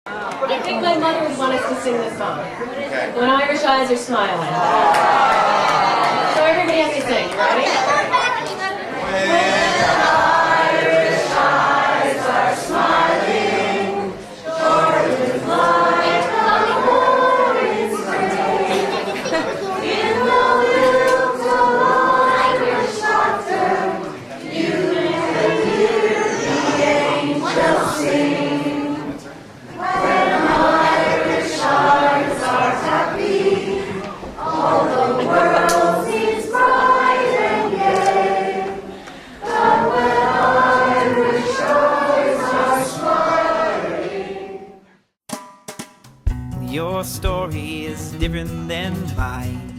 I think my mother would want us to sing this song. Okay. When Irish eyes are smiling. So everybody has to sing. You ready? When Irish eyes are smiling, Jordan's like a pouring spring. In the woods of Irish laughter, you can hear the angels sing. Your story is different than mine,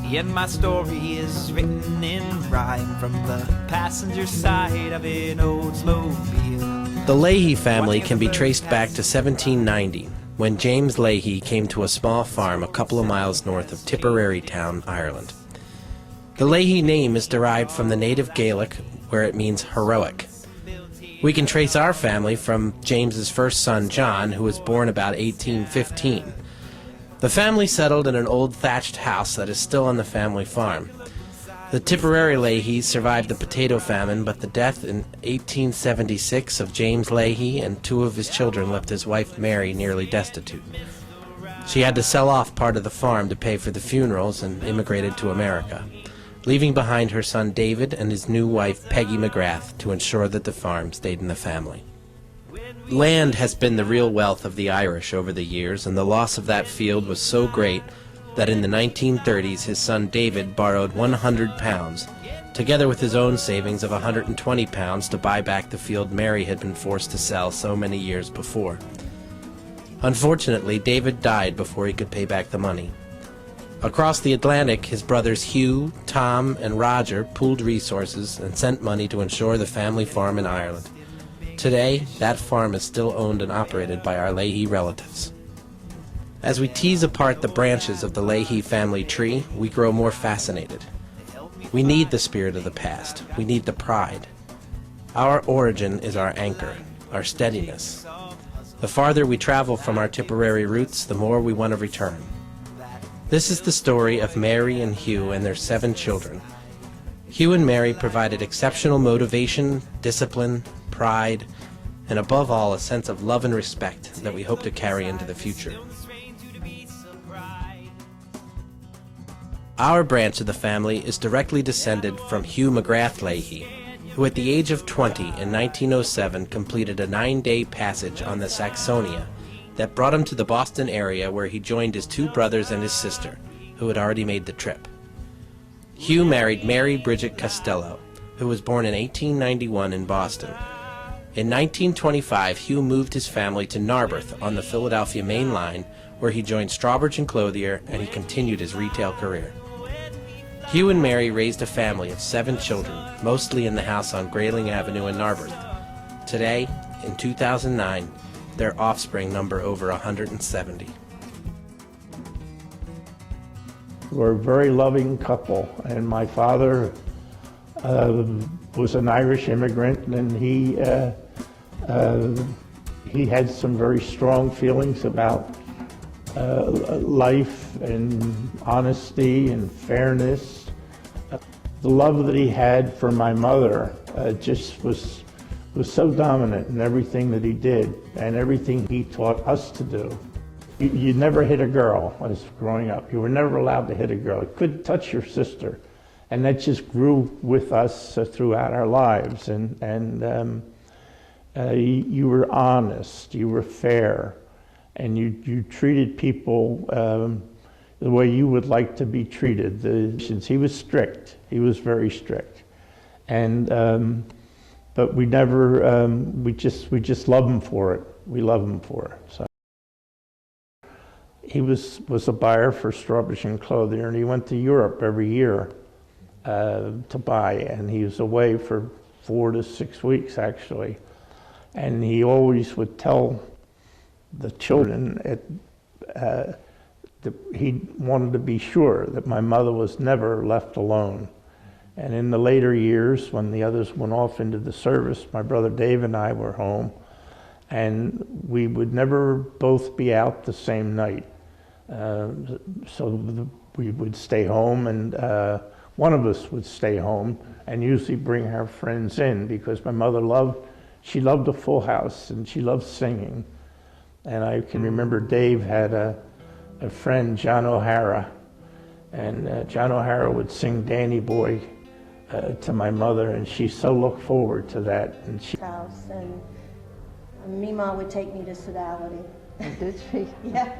yet my story is written in rhyme from the passenger side of an Oldsmobile. The Leahy family can be traced back to 1790, when James Leahy came to a small farm a couple of miles north of Tipperary Town, Ireland. The Leahy name is derived from the native Gaelic, where it means heroic. We can trace our family from James's first son, John, who was born about 1815. The family settled in an old thatched house that is still on the family farm. The Tipperary Leahys survived the potato famine, but the death in 1876 of James Leahy and two of his children left his wife Mary nearly destitute. She had to sell off part of the farm to pay for the funerals and immigrated to America, leaving behind her son David and his new wife Peggy McGrath to ensure that the farm stayed in the family. Land has been the real wealth of the Irish over the years, and the loss of that field was so great that in the 1930s his son David borrowed £100, together with his own savings of £120 to buy back the field Mary had been forced to sell so many years before. Unfortunately, David died before he could pay back the money. Across the Atlantic, his brothers Hugh, Tom, and Roger pooled resources and sent money to insure the family farm in Ireland. Today, that farm is still owned and operated by our Leahy relatives. As we tease apart the branches of the Leahy family tree, we grow more fascinated. We need the spirit of the past. We need the pride. Our origin is our anchor, our steadiness. The farther we travel from our Tipperary roots, the more we want to return. This is the story of Mary and Hugh and their 7 children. Hugh and Mary provided exceptional motivation, discipline, pride, and above all, a sense of love and respect that we hope to carry into the future. Our branch of the family is directly descended from Hugh McGrath Leahy, who at the age of 20 in 1907 completed a 9-day passage on the Saxonia that brought him to the Boston area, where he joined his 2 brothers and his sister, who had already made the trip. Hugh married Mary Bridget Costello, who was born in 1891 in Boston. In 1925, Hugh moved his family to Narberth on the Philadelphia Main Line, where he joined Strawbridge and Clothier, and he continued his retail career. Hugh and Mary raised a family of 7 children, mostly in the house on Grayling Avenue in Narberth. Today, in 2009, their offspring number over 170. We're a very loving couple, and my father was an Irish immigrant, and he had some very strong feelings about life and honesty and fairness. The love that he had for my mother just was so dominant in everything that he did and everything he taught us to do. You never hit a girl as growing up. You were never allowed to hit a girl. You couldn't touch your sister. And that just grew with us throughout our lives. And you were honest, you were fair, and you treated people the way you would like to be treated. He was strict. He was very strict. And but we never, we just love him for it. We love him for it. So. He was a buyer for Strawbridge and Clothier, and he went to Europe every year to buy, and he was away for 4 to 6 weeks actually. And he always would tell the children that he wanted to be sure that my mother was never left alone. And in the later years, when the others went off into the service, my brother Dave and I were home, and we would never both be out the same night. We would stay home, and one of us would stay home and usually bring our friends in, because my mother she loved a full house and she loved singing. And I can remember Dave had a friend, John O'Hara, and John O'Hara would sing Danny Boy to my mother, and she so looked forward to that. And house, and Mima would take me to Sodality. Did she? Yeah,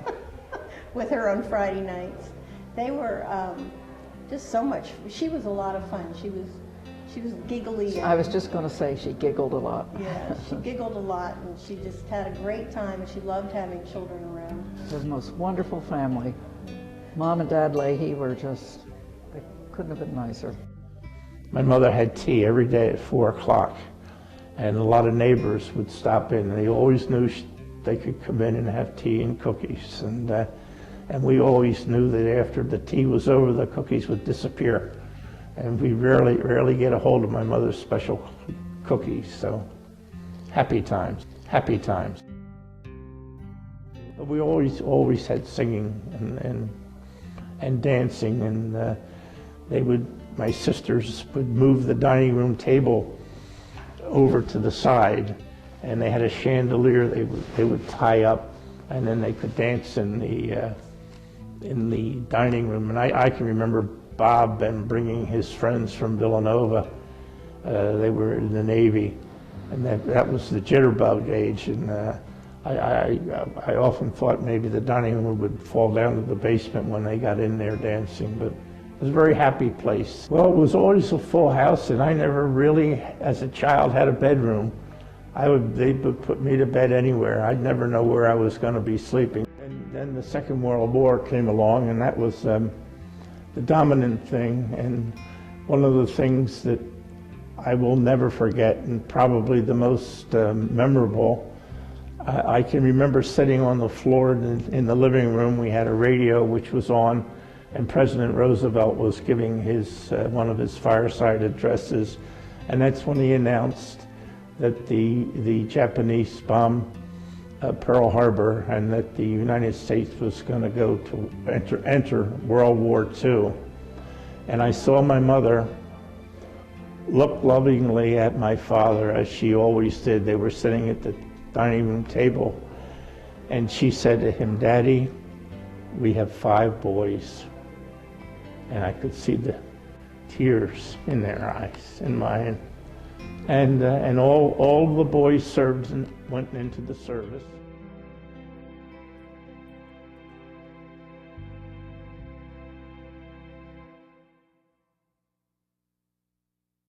with her on Friday nights. They were just so much. She was a lot of fun. She was giggly. I was just going to say she giggled a lot. Yeah, she giggled a lot, and she just had a great time, and she loved having children around. It was the most wonderful family. Mom and Dad Leahy were just, they couldn't have been nicer. My mother had tea every day at 4 o'clock, and a lot of neighbors would stop in. They always knew they could come in and have tea and cookies, and we always knew that after the tea was over, the cookies would disappear. And we rarely get a hold of my mother's special cookies, so happy times, happy times. But we always had singing and dancing, and my sisters would move the dining room table over to the side, and they had a chandelier they would tie up, and then they could dance in the dining room. And I can remember Bob and bringing his friends from Villanova. They were in the Navy, and that was the jitterbug age. And I often thought maybe the dining room would fall down to the basement when they got in there dancing, but it was a very happy place. Well, it was always a full house, and I never really, as a child, had a bedroom. They would put me to bed anywhere. I'd never know where I was going to be sleeping. And then the Second World War came along, and that was the dominant thing, and one of the things that I will never forget, and probably the most memorable. I can remember sitting on the floor in the living room. We had a radio which was on, and President Roosevelt was giving one of his fireside addresses, and that's when he announced that the Japanese bombed Pearl Harbor, and that the United States was going to go to enter World War II. And I saw my mother look lovingly at my father, as she always did. They were sitting at the dining room table, and she said to him, "Daddy, we have 5 boys." And I could see the tears in their eyes, in mine. And all the boys served and went into the service.